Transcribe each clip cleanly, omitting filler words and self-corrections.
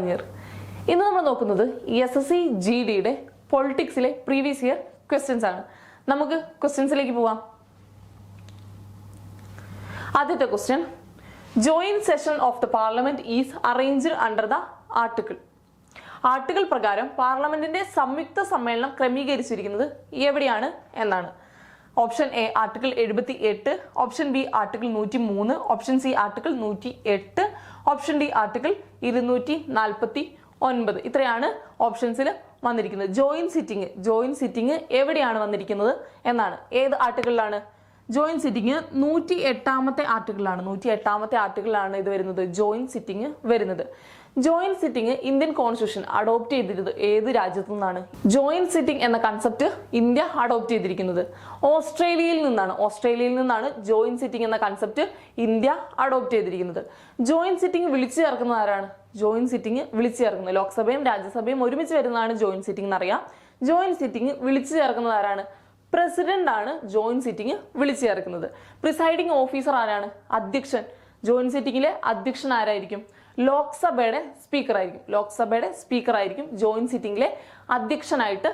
Year. ഇന്ന് നമ്മൾ നോക്കുന്നത് SSC GDയുടെ പൊളിറ്റിക്സിലെ പ്രീവിയസ് ഇയർ ക്വസ്റ്റ്യൻസ് ആണ്. നമുക്ക് ക്വസ്റ്റ്യൻസിലേക്ക് പോവാം. ആദ്യത്തെ question, joint session of the parliament is arranged under the article. Article പ്രകാരം പാർലമെന്റിന്റെ സംയുക്ത സമ്മേളനം ക്രമീകരിച്ചിരിക്കുന്നത് എവിടെയാണ് എന്നാണ്. Option A article 78, option B article 103, option C article 108, option D article 249. ഇത്രയാണ് ഓപ്ഷൻസിൽ വന്നിരിക്കുന്നത്. ജോയിന്റ് സിറ്റിംഗ് എവിടെയാണ് വന്നിരിക്കുന്നത് എന്നാണ്. ഏത് ആർട്ടിക്കിളിലാണ്? Joint sitting 108ാമത്തെ ആർട്ടിക്കിളാണ്. 108ാമത്തെ ആർട്ടിക്കിളാണ് ഇത് വരുന്നത്, ജോയിന്റ് സിറ്റിംഗ് വരുന്നത്. Joint sitting Indian constitution adopt ചെയ്തിരുന്നത് ഏത് രാജ്യത്തു നിന്നാണ്? ജോയിന്റ് സിറ്റിംഗ് എന്ന കൺസെപ്റ്റ് ഇന്ത്യ അഡോപ്റ്റ് ചെയ്തിരിക്കുന്നത് ഓസ്ട്രേലിയയിൽ നിന്നാണ് ജോയിന്റ് സിറ്റിംഗ് എന്ന കൺസെപ്റ്റ് ഇന്ത്യ അഡോപ്റ്റ് ചെയ്തിരിക്കുന്നത്. ജോയിന്റ് സിറ്റിംഗ് വിളിച്ചു ചേർക്കുന്നത് ആരാണ്? ജോയിന്റ് സിറ്റിംഗ് വിളിച്ചു ചേർക്കുന്നത് ലോക്സഭയും രാജ്യസഭയും ഒരുമിച്ച് വരുന്നതാണ് ജോയിന്റ് സിറ്റിംഗ് എന്നറിയാം. ജോയിന്റ് സിറ്റിംഗ് വിളിച്ചു ചേർക്കുന്നത് ആരാണ്? പ്രസിഡന്റ് ആണ് ജോയിന്റ് സിറ്റിംഗ് വിളിച്ചു ചേർക്കുന്നത്. പ്രിസൈഡിംഗ് ഓഫീസർ ആരാണ്? അധ്യക്ഷൻ. ജോയിന്റ് സിറ്റിംഗിലെ അധ്യക്ഷൻ ആരായിരിക്കും? ലോക്സഭയുടെ സ്പീക്കർ ആയിരിക്കും ജോയിന്റ് സിറ്റിംഗിലെ അധ്യക്ഷനായിട്ട്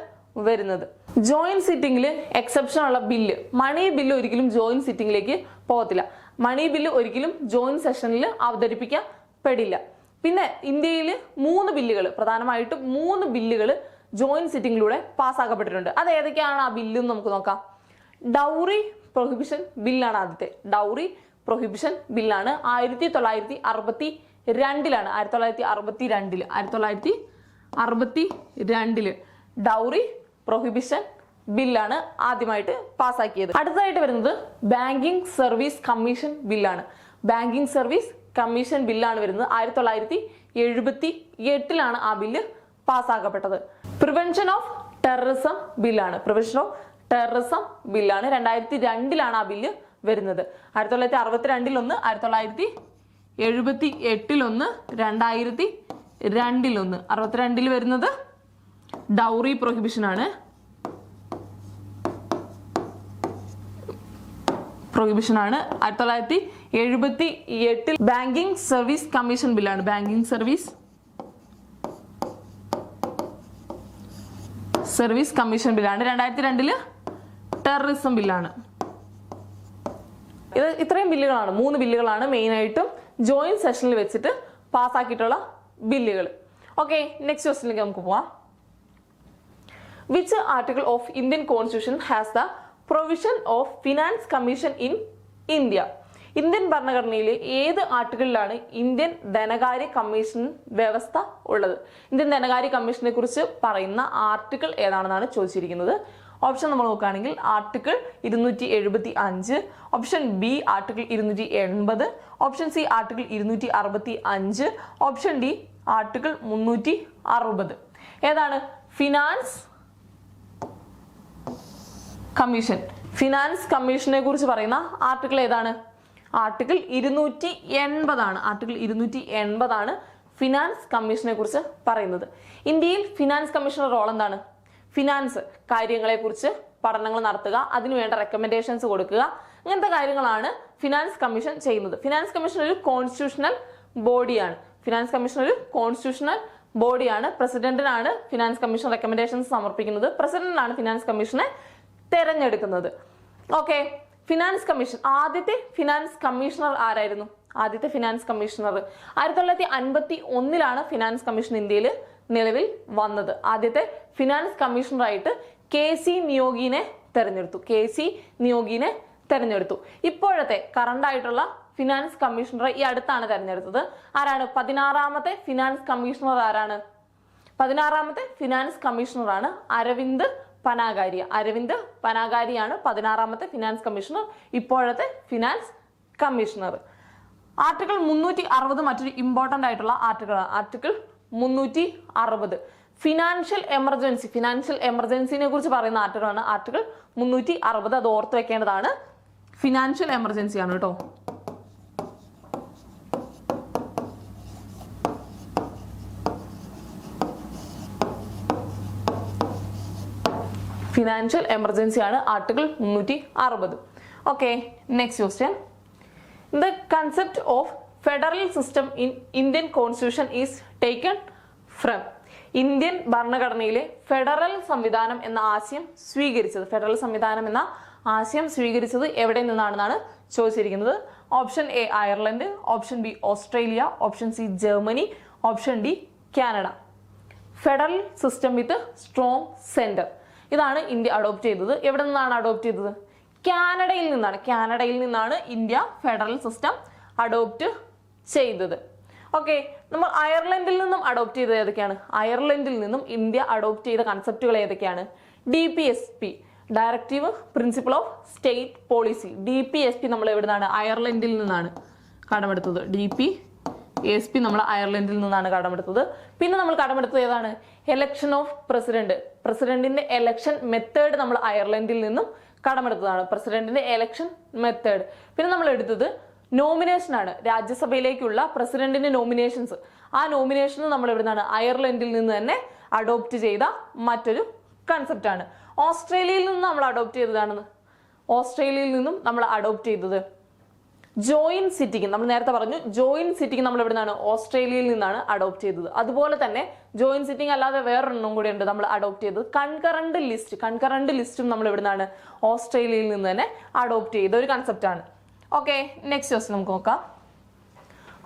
വരുന്നത്. ജോയിന്റ് സിറ്റിംഗിൽ എക്സെപ്ഷൻ ഉള്ള ബില്ല്, മണി ബില്ല് ഒരിക്കലും ജോയിന്റ് സിറ്റിംഗിലേക്ക് പോകത്തില്ല. മണി ബില്ല് ഒരിക്കലും ജോയിന്റ് സെഷനിൽ അവതരിപ്പിക്കപ്പെടില്ല. പിന്നെ ഇന്ത്യയിൽ 3 ബില്ലുകൾ, പ്രധാനമായിട്ടും 3 ബില്ലുകൾ ജോയിന്റ് സിറ്റിംഗിലൂടെ പാസ്സാക്കപ്പെട്ടിട്ടുണ്ട്. അത് ഏതൊക്കെയാണ് ആ ബില്ലും നമുക്ക് നോക്കാം. ഡൗറി പ്രൊഹിബിഷൻ ബില്ലാണ് ആദ്യത്തെ. ഡൗറി പ്രൊഹിബിഷൻ ബില്ലാണ് 1962 ഡൗറി പ്രൊഹിബിഷൻ ബില്ലാണ് ആദ്യമായിട്ട് പാസ്സാക്കിയത്. അടുത്തതായിട്ട് വരുന്നത് ബാങ്കിങ് സർവീസ് കമ്മീഷൻ ബില്ലാണ്. ബാങ്കിങ് സർവീസ് കമ്മീഷൻ ബില്ലാണ് വരുന്നത് 1978 ആ ബില്ല് പാസ്സാക്കപ്പെട്ടത്. പ്രിവെൻഷൻ ഓഫ് ടെററിസം ബില്ലാണ്. 2002 ആ ബില്ല് വരുന്നത്. 1962 ഒന്ന്, 1978 ഒന്ന്, 2002 62 വരുന്നത് ഡൗറി പ്രൊഹിബിഷൻ ആണ്. പ്രൊഹിബിഷൻ ആണ്. 1978 ബാങ്കിങ് സർവീസ് കമ്മീഷൻ ബില്ലാണ്. ബാങ്കിങ് സർവീസ് കമ്മീഷൻ ബില്ലാണ്. 2002 ടെററിസം ബില്ലാണ്. ഇത് ഇത്രയും ബില്ലുകളാണ്, 3 ബില്ലുകളാണ് മെയിനായിട്ടും ജോയിന്റ് സെഷനിൽ വെച്ചിട്ട് പാസ്സാക്കിയിട്ടുള്ള ബില്ലുകൾ. ഓക്കെ, നെക്സ്റ്റ് ക്വസ്റ്റ്യനിലേക്ക് നമുക്ക് പോവാം. Which article of Indian constitution has the provision of finance commission in India? Indian ഭരണഘടനയിലെ ഏത് ആർട്ടിക്കിളിലാണ് ഇന്ത്യൻ ധനകാര്യ കമ്മീഷൻ വ്യവസ്ഥ ഉള്ളത്? ഇന്ത്യൻ ധനകാര്യ കമ്മീഷനെ കുറിച്ച് പറയുന്ന ആർട്ടിക്കിൾ ഏതാണെന്നാണ് ചോദിച്ചിരിക്കുന്നത്. ഓപ്ഷൻ നമ്മൾ നോക്കുകയാണെങ്കിൽ article 275, option B article 280, option C article 265, option D article 360. ഏതാണ്? ഫിനാൻസ് കമ്മീഷനെ കുറിച്ച് പറയുന്ന ആർട്ടിക്കിൾ ഏതാണ്? ആർട്ടിക്കിൾ 280 ആർട്ടിക്കിൾ 280 ഫിനാൻസ് കമ്മീഷനെ കുറിച്ച് പറയുന്നത്. ഇന്ത്യയിൽ ഫിനാൻസ് കമ്മീഷണർ റോൾ എന്താണ്? ഫിനാൻസ് കാര്യങ്ങളെ കുറിച്ച് പഠനങ്ങൾ നടത്തുക, അതിനുവേണ്ട റെക്കമെൻഡേഷൻസ് കൊടുക്കുക, ഇങ്ങനത്തെ കാര്യങ്ങളാണ് ഫിനാൻസ് കമ്മീഷൻ ചെയ്യുന്നത്. ഫിനാൻസ് കമ്മീഷൻ ഒരു കോൺസ്റ്റിറ്റ്യൂഷണൽ ബോഡിയാണ്. പ്രസിഡന്റിനാണ് ഫിനാൻസ് കമ്മീഷൻ റെക്കമെൻഡേഷൻസ് സമർപ്പിക്കുന്നത്. പ്രസിഡന്റിനാണ് ഫിനാൻസ് കമ്മീഷനെ തെരഞ്ഞെടുക്കുന്നത്. ഓക്കെ, ഫിനാൻസ് കമ്മീഷൻ ആദ്യത്തെ ഫിനാൻസ് കമ്മീഷണർ ആരായിരുന്നു? 1951 ഫിനാൻസ് കമ്മീഷൻ ഇന്ത്യയിൽ നിലവിൽ വന്നത്. ആദ്യത്തെ ഫിനാൻസ് കമ്മീഷണറായിട്ട് KC നിയോഗിനെ തെരഞ്ഞെടുത്തു. ഇപ്പോഴത്തെ കറണ്ട് ആയിട്ടുള്ള ഫിനാൻസ് കമ്മീഷണറെ ഈ അടുത്താണ് തെരഞ്ഞെടുത്തത്. ആരാണ്? 16ാമത്തെ ഫിനാൻസ് കമ്മീഷണർ ആരാണ്? 16ാമത്തെ ഫിനാൻസ് കമ്മീഷണറാണ് അരവിന്ദ് പനാഗാരിയാണ് 16ാമത്തെ ഫിനാൻസ് കമ്മീഷണർ, ഇപ്പോഴത്തെ ഫിനാൻസ് കമ്മീഷണർ. ആർട്ടിക്കിൾ 360 മറ്റൊരു ഇമ്പോർട്ടന്റ് ആയിട്ടുള്ള ആർട്ടിക്കിളാണ്. ആർട്ടിക്കിൾ 360 ഫിനാൻഷ്യൽ എമർജൻസിനെ കുറിച്ച് പറയുന്ന ആർട്ടിക്കിളാണ് ആർട്ടിക്കിൾ 360. അത് ഓർത്ത് വെക്കേണ്ടതാണ്. ഫിനാൻഷ്യൽ എമർജൻസി ആണ് കേട്ടോ. ഫിനാൻഷ്യൽ എമർജൻസി ആണ് article 360. Okay, next question. The concept of federal system in Indian constitution is taken from. Indian ഭരണഘടനയിലെ ഫെഡറൽ സംവിധാനം എന്ന ആശയം സ്വീകരിച്ചത്, ഫെഡറൽ സംവിധാനം എന്ന ആശയം സ്വീകരിച്ചത് എവിടെ നിന്നാണെന്നാണ് ചോദിച്ചിരിക്കുന്നത്. Option A Ireland, option B Australia, option C Germany, option D Canada. Federal system with strong centre, ഇതാണ് ഇന്ത്യ അഡോപ്റ്റ് ചെയ്തത്. എവിടെ നിന്നാണ് അഡോപ്റ്റ് ചെയ്തത്? കാനഡയിൽ നിന്നാണ്. കാനഡയിൽ നിന്നാണ് ഇന്ത്യ ഫെഡറൽ സിസ്റ്റം അഡോപ്റ്റ് ചെയ്തത്. ഓക്കെ, നമ്മൾ അയർലൻഡിൽ നിന്നും അഡോപ്റ്റ് ചെയ്തത് ഏതൊക്കെയാണ്? അയർലൻഡിൽ നിന്നും ഇന്ത്യ അഡോപ്റ്റ് ചെയ്ത കൺസെപ്റ്റുകൾ ഏതൊക്കെയാണ്? DPSP, directive principle of state policy. DPSP നമ്മൾ എവിടെ നിന്നാണ്? അയർലൻഡിൽ നിന്നാണ് കടമെടുത്തത്. DPSP നമ്മൾ അയർലൻഡിൽ നിന്നാണ് കടമെടുത്തത്. പിന്നെ നമ്മൾ കടമെടുത്തത് ഏതാണ്? Election of president. പ്രസിഡന്റിന്റെ എലക്ഷൻ മെത്തേഡ് നമ്മൾ അയർലൻഡിൽ നിന്നും കടമെടുത്തതാണ്. പ്രസിഡന്റിന്റെ എലക്ഷൻ മെത്തേഡ്. പിന്നെ നമ്മൾ എടുത്തത് നോമിനേഷൻ ആണ്. രാജ്യസഭയിലേക്കുള്ള പ്രസിഡന്റിന്റെ നോമിനേഷൻസ്. ആ നോമിനേഷൻ നമ്മൾ എവിടുന്നാണ്? അയർലൻഡിൽ നിന്ന് തന്നെ അഡോപ്റ്റ് ചെയ്ത മറ്റൊരു കൺസെപ്റ്റ് ആണ്. ഓസ്ട്രേലിയയിൽ നിന്നും നമ്മൾ അഡോപ്റ്റ് ചെയ്തതാണെന്ന്. ഓസ്ട്രേലിയയിൽ നിന്നും നമ്മൾ അഡോപ്റ്റ് ചെയ്തത് ജോയിന്റ് സിറ്റിംഗ്. നമ്മൾ നേരത്തെ പറഞ്ഞു ജോയിന്റ് സിറ്റിംഗ് നമ്മൾ എവിടുന്നാണ്? ഓസ്ട്രേലിയയിൽ നിന്നാണ് അഡോപ്റ്റ് ചെയ്തത്. അതുപോലെ തന്നെ ജോയിന്റ് സിറ്റിംഗ് അല്ലാതെ വേറൊരെണ്ണം കൂടി ഉണ്ട് നമ്മൾ അഡോപ്റ്റ് ചെയ്തത്, കൺകറന്റ് ലിസ്റ്റ്. കൺകറന്റ് ലിസ്റ്റും നമ്മൾ എവിടുന്നാണ്? ഓസ്ട്രേലിയയിൽ നിന്ന് തന്നെ അഡോപ്റ്റ് ചെയ്ത ഒരു കൺസെപ്റ്റ് ആണ്. ഓക്കെ, നെക്സ്റ്റ് ക്വസ്റ്റ്യൻ നമുക്ക് നോക്കാം.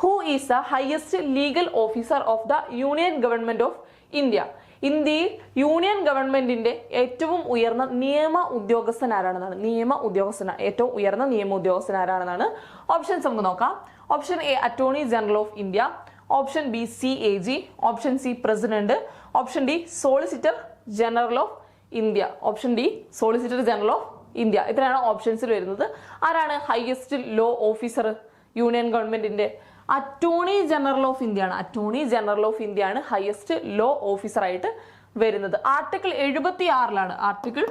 Who is the highest legal officer of the union government of India? ഇന്ത്യയിൽ യൂണിയൻ ഗവൺമെന്റിന്റെ ഏറ്റവും ഉയർന്ന നിയമ ഉദ്യോഗസ്ഥൻ ആരാണെന്നാണ്. നിയമ ഉദ്യോഗസ്ഥൻ, ഏറ്റവും ഉയർന്ന നിയമ ഉദ്യോഗസ്ഥൻ ആരാണെന്നാണ്. ഓപ്ഷൻസ് നമുക്ക് നോക്കാം. Option A attorney general of India, option B CAG, option C president, option D solicitor general of India. Option D solicitor general of India. ഇത്രയാണ് ഓപ്ഷൻസിൽ വരുന്നത്. ആരാണ് ഹയസ്റ്റ് ലോ ഓഫീസർ യൂണിയൻ ഗവൺമെന്റിന്റെ? അറ്റോർണി ജനറൽ ഓഫ് ഇന്ത്യ ആണ്. Attorney general of India ആണ് highest law officer ആയിട്ട് വരുന്നത്. Article 76 article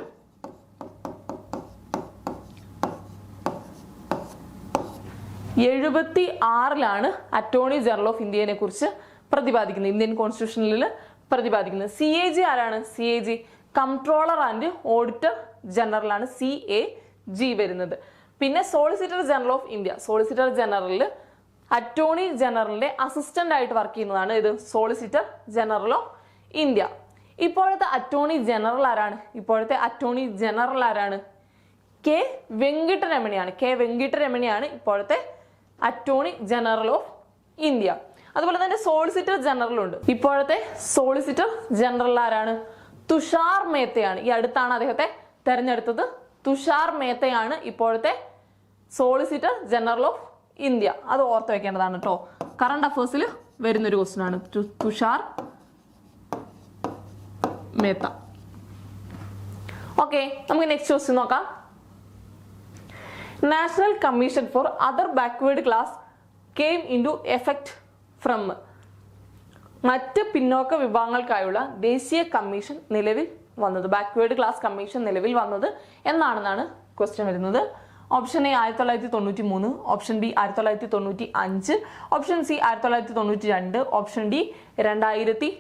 76 attorney general of ഇന്ത്യയെ കുറിച്ച് പ്രതിപാദിക്കുന്നത്, ഇന്ത്യൻ കോൺസ്റ്റിറ്റ്യൂഷനിൽ പ്രതിപാദിക്കുന്നത്. CAG ആരാണ്? CAG comptroller and auditor general ആണ് CAG വരുന്നത്. പിന്നെ solicitor general of India, solicitor ജനറലിൽ അറ്റോർണി ജനറലിന്റെ അസിസ്റ്റന്റ് ആയിട്ട് വർക്ക് ചെയ്യുന്നതാണ് ഇത് സോളിസിറ്റർ ജനറൽ ഓഫ് ഇന്ത്യ. ഇപ്പോഴത്തെ അറ്റോർണി ജനറൽ ആരാണ്? ഇപ്പോഴത്തെ അറ്റോർണി ജനറൽ ആരാണ്? K. വെങ്കിട്ടരമണിയാണ്. K. വെങ്കിട്ടരമണിയാണ് ഇപ്പോഴത്തെ അറ്റോർണി ജനറൽ ഓഫ് ഇന്ത്യ. അതുപോലെ തന്നെ സോളിസിറ്റർ ജനറൽ ഉണ്ട്. ഇപ്പോഴത്തെ സോളിസിറ്റർ ജനറൽ ആരാണ്? തുഷാർ മേത്തയാണ്. ഈ അടുത്താണ് അദ്ദേഹത്തെ തെരഞ്ഞെടുത്തത്. തുഷാർ മേത്തയാണ് ഇപ്പോഴത്തെ സോളിസിറ്റർ ജനറൽ ഓഫ് ഇന്ത്യ. അത് ഓർത്ത് വെക്കേണ്ടതാണ് കേട്ടോ. കറണ്ട് അഫേഴ്സിൽ വരുന്നൊരു ക്വസ്റ്റ്യൻ ആണ് തുഷാർ മേത്ത. ഓക്കെ, നമുക്ക് നെക്സ്റ്റ് ക്വസ്റ്റ്യൻ നോക്കാം. National commission for other backward class came into effect from. മറ്റ് പിന്നോക്ക വിഭാഗങ്ങൾക്കായുള്ള ദേശീയ കമ്മീഷൻ നിലവിൽ വന്നത്, ബാക്ക്വേർഡ് ക്ലാസ് കമ്മീഷൻ നിലവിൽ വന്നത് എന്നാണെന്നാണ് ക്വസ്റ്റ്യൻ വരുന്നത്. Option A 1993, option B 1995, option C 1992, option D 2003.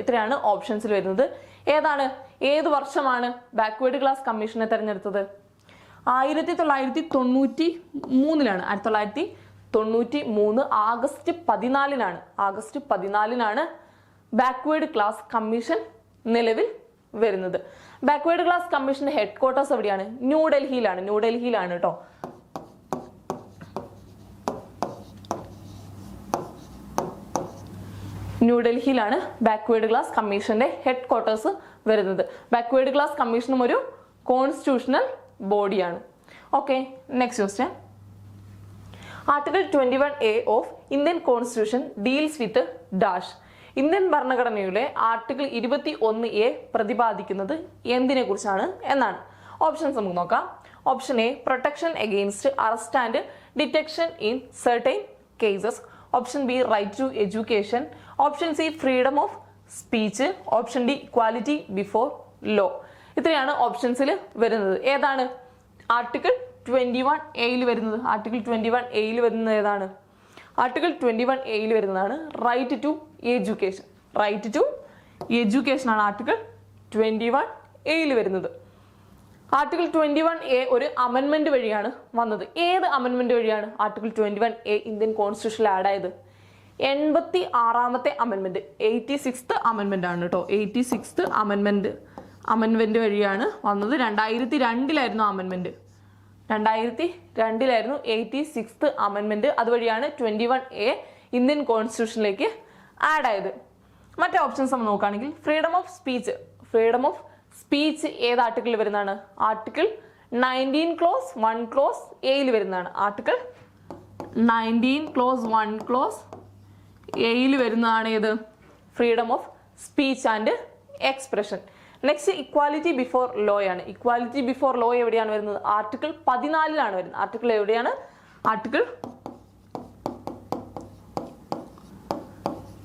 ഇത്രയാണ് ഓപ്ഷൻസിൽ വരുന്നത്. ഏതാണ്, ഏത് വർഷമാണ് ബാക്ക്വേർഡ് ക്ലാസ് കമ്മീഷനെ തെരഞ്ഞെടുത്തത്? 1993. 1993 August 14 August 14 backward class commission നിലവിൽ വരുന്നത്. ബാക്ക്വേർഡ് ക്ലാസ് കമ്മീഷന്റെ ഹെഡ് ക്വാർട്ടേഴ്സ് എവിടെയാണ്? ന്യൂഡൽഹിയിലാണ്. ന്യൂഡൽഹിയിലാണ് കേട്ടോ. ന്യൂഡൽഹിയിലാണ് ബാക്ക്വേർഡ് ക്ലാസ് കമ്മീഷന്റെ ഹെഡ് ക്വാർട്ടേഴ്സ് വരുന്നത്. ബാക്ക്വേർഡ് ക്ലാസ് കമ്മീഷനും ഒരു കോൺസ്റ്റിറ്റ്യൂഷണൽ ബോഡിയാണ്. Okay, next question. Article 21A of Indian constitution deals with dash. Indian ഭരണഘടനയുടെ ആർട്ടിക്കിൾ 21A പ്രതിപാദിക്കുന്നത് എന്തിനെ കുറിച്ചാണ് എന്നാണ്. ഓപ്ഷൻസ് നമുക്ക് നോക്കാം. Option A protection against arrest and detection in certain cases, option B right to education, option C freedom of speech, option D equality before law. ഇത്രയാണ് ഓപ്ഷൻസിൽ വരുന്നത്. ഏതാണ് ആർട്ടിക്കിൾ 21A വരുന്നത്? ആർട്ടിക്കിൾ 21A വരുന്നത് ഏതാണ്? ആർട്ടിക്കിൾ 21A വരുന്നതാണ് right to education. Right to education ആണ് article 21A വരുന്നത്. ആർട്ടിക്കിൾ 21A ഒരു അമെൻമെന്റ് വഴിയാണ് വന്നത്. ഏത് അമെൻമെന്റ് വഴിയാണ് ആർട്ടിക്കിൾ 21A ഇന്ത്യൻ കോൺസ്റ്റിറ്റ്യൂഷനിൽ ആഡ് ആയത്? 86ാമത്തെ അമെൻമെന്റ്, 86th അമെൻമെന്റ് ആണ് കേട്ടോ. 86th അമെൻമെന്റ് വഴിയാണ് വന്നത്. 2002 അമെൻമെന്റ്, 2002 86th അമെൻമെന്റ്. അതുവഴിയാണ് 21A ഇന്ത്യൻ കോൺസ്റ്റിറ്റ്യൂഷനിലേക്ക് ആഡ് ആയത്. മറ്റേ ഓപ്ഷൻസ് നമ്മൾ നോക്കുകയാണെങ്കിൽ ഫ്രീഡം ഓഫ് സ്പീച്ച് ഏത് ആർട്ടിക്കിളിൽ വരുന്നതാണ്? ആർട്ടിക്കിൾ 19 clause 1 clause എയിൽ വരുന്നതാണ്. ആർട്ടിക്കിൾ 19 clause 1 clause എയിൽ വരുന്നതാണ് ഏത്? Freedom of speech and expression. Next equality before law ആണ്. ഇക്വാലിറ്റി ബിഫോർ ലോ എവിടെയാണ് വരുന്നത്? ആർട്ടിക്കിൾ 14 വരുന്നത്. ആർട്ടിക്കിൾ എവിടെയാണ്? Article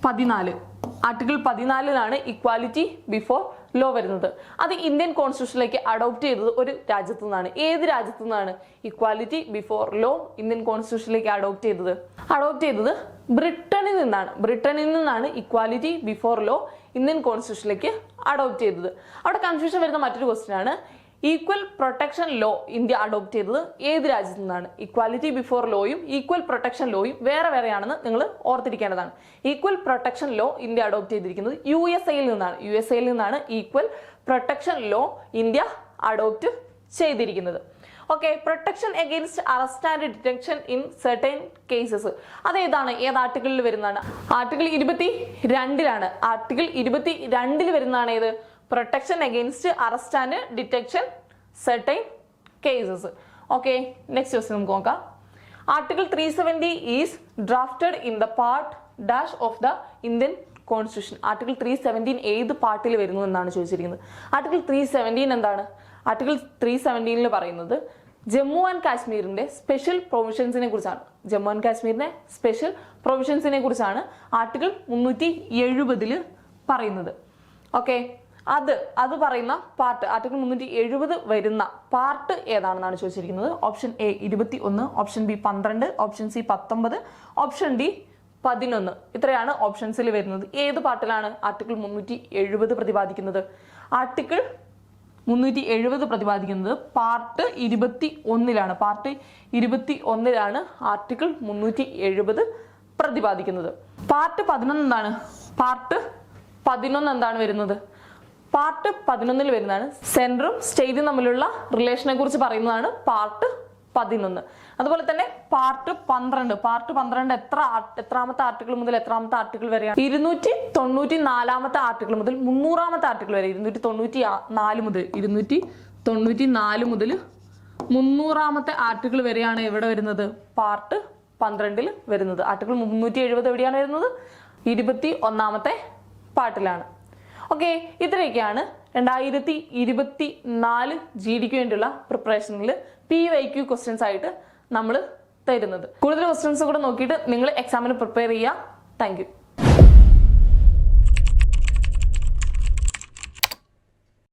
14. Article 14 equality before law വരുന്നത്. അത് ഇന്ത്യൻ കോൺസ്റ്റിറ്റ്യൂഷനിലേക്ക് അഡോപ്റ്റ് ചെയ്തത് ഒരു രാജ്യത്തു നിന്നാണ്. ഏത് രാജ്യത്തു നിന്നാണ് ഇക്വാലിറ്റി ബിഫോർ ലോ ഇന്ത്യൻ കോൺസ്റ്റിറ്റ്യൂഷനിലേക്ക് അഡോപ്റ്റ് ചെയ്തത്? ബ്രിട്ടനിൽ നിന്നാണ് ഇക്വാലിറ്റി ബിഫോർ ലോ ഇന്ത്യൻ കോൺസ്റ്റിറ്റ്യൂഷനിലേക്ക് അഡോപ്റ്റ് ചെയ്തത്. അവിടെ കൺഫ്യൂഷൻ വരുന്ന മറ്റൊരു ക്വസ്റ്റ്യൻ ആണ്, equal protection law India adopt ചെയ്തത് ഏത് രാജ്യത്തു നിന്നാണ്? ഇക്വാലിറ്റി ബിഫോർ ലോയും ഈക്വൽ പ്രൊട്ടക്ഷൻ ലോയും വേറെ വേറെയാണെന്ന് നിങ്ങൾ ഓർത്തിരിക്കേണ്ടതാണ്. Equal protection law India adopt ചെയ്തിരിക്കുന്നത് USA നിന്നാണ് equal protection law India adopt ചെയ്തിരിക്കുന്നത്. Okay, protection against arrest and detention in certain cases അതേതാണ്? ഏത് ആർട്ടിക്കിളിൽ വരുന്നതാണ്? ആർട്ടിക്കിൾ 22 ആർട്ടിക്കിൾ 22 വരുന്നതാണ് ഏത്? Protection against arrest and detection certain cases. Okay, next question നമുക്ക് നോക്കാം. Article 370 is drafted in the part dash of the Indian constitution. Article 317 ഏത് പാർട്ടിൽ വരുന്നു എന്നാണ് ചോദിച്ചിരിക്കുന്നത്. ആർട്ടിക്കിൾ 317 എന്താണ്? ആർട്ടിക്കിൾ 317 പറയുന്നത് ജമ്മു ആൻഡ് കാശ്മീരിന്റെ സ്പെഷ്യൽ പ്രൊവിഷൻസിനെ കുറിച്ചാണ്. ജമ്മു ആൻഡ് കാശ്മീരിന്റെ സ്പെഷ്യൽ പ്രൊവിഷൻസിനെ കുറിച്ചാണ് ആർട്ടിക്കിൾ 370 പറയുന്നത്. ഓക്കെ, അത് പറയുന്ന പാർട്ട്, ആർട്ടിക്കിൾ 370 വരുന്ന പാർട്ട് ഏതാണെന്നാണ് ചോദിച്ചിരിക്കുന്നത്. Option A 21, option B 12, option C 19, option D 11. ഇത്രയാണ് ഓപ്ഷൻസിൽ വരുന്നത്. ഏത് പാർട്ടിലാണ് ആർട്ടിക്കിൾ 370 പ്രതിപാദിക്കുന്നത്? ആർട്ടിക്കിൾ 370 പ്രതിപാദിക്കുന്നത് പാർട്ട് 21 പാർട്ട് 21 ആർട്ടിക്കിൾ 370 പ്രതിപാദിക്കുന്നത്. പാർട്ട് 11 എന്താണ്? പാർട്ട് 11 എന്താണ് വരുന്നത്? പാർട്ട് 11 വരുന്നതാണ് സെൻട്രും സ്റ്റേറ്റും തമ്മിലുള്ള റിലേഷനെ കുറിച്ച് പറയുന്നതാണ് പാർട്ട് 11. അതുപോലെ തന്നെ പാർട്ട് 12 എത്രാമത്തെ ആർട്ടിക്കിൾ മുതൽ എത്രാമത്തെ ആർട്ടിക്കിൾ വരെയാണ്? 294 ആർട്ടിക്കിൾ മുതൽ 300 ആർട്ടിക്കിൾ വരെ. 294 മുതൽ 300 ആർട്ടിക്കിൾ വരെയാണ് എവിടെ വരുന്നത്? പാർട്ട് 12 വരുന്നത്. ആർട്ടിക്കിൾ 370 എവിടെയാണ് വരുന്നത്? 21 പാർട്ടിലാണ്. ഓക്കെ, ഇത്രയൊക്കെയാണ് 2024 GDക്ക് വേണ്ടിയുള്ള പ്രിപ്പറേഷനിൽ PYQ ക്വസ്റ്റ്യൻസ് ആയിട്ട് നമ്മൾ തരുന്നത്. കൂടുതൽ ക്വസ്റ്റ്യൻസ് കൂടെ നോക്കിയിട്ട് നിങ്ങൾ എക്സാമിന് പ്രിപ്പയർ ചെയ്യുക. Thank you.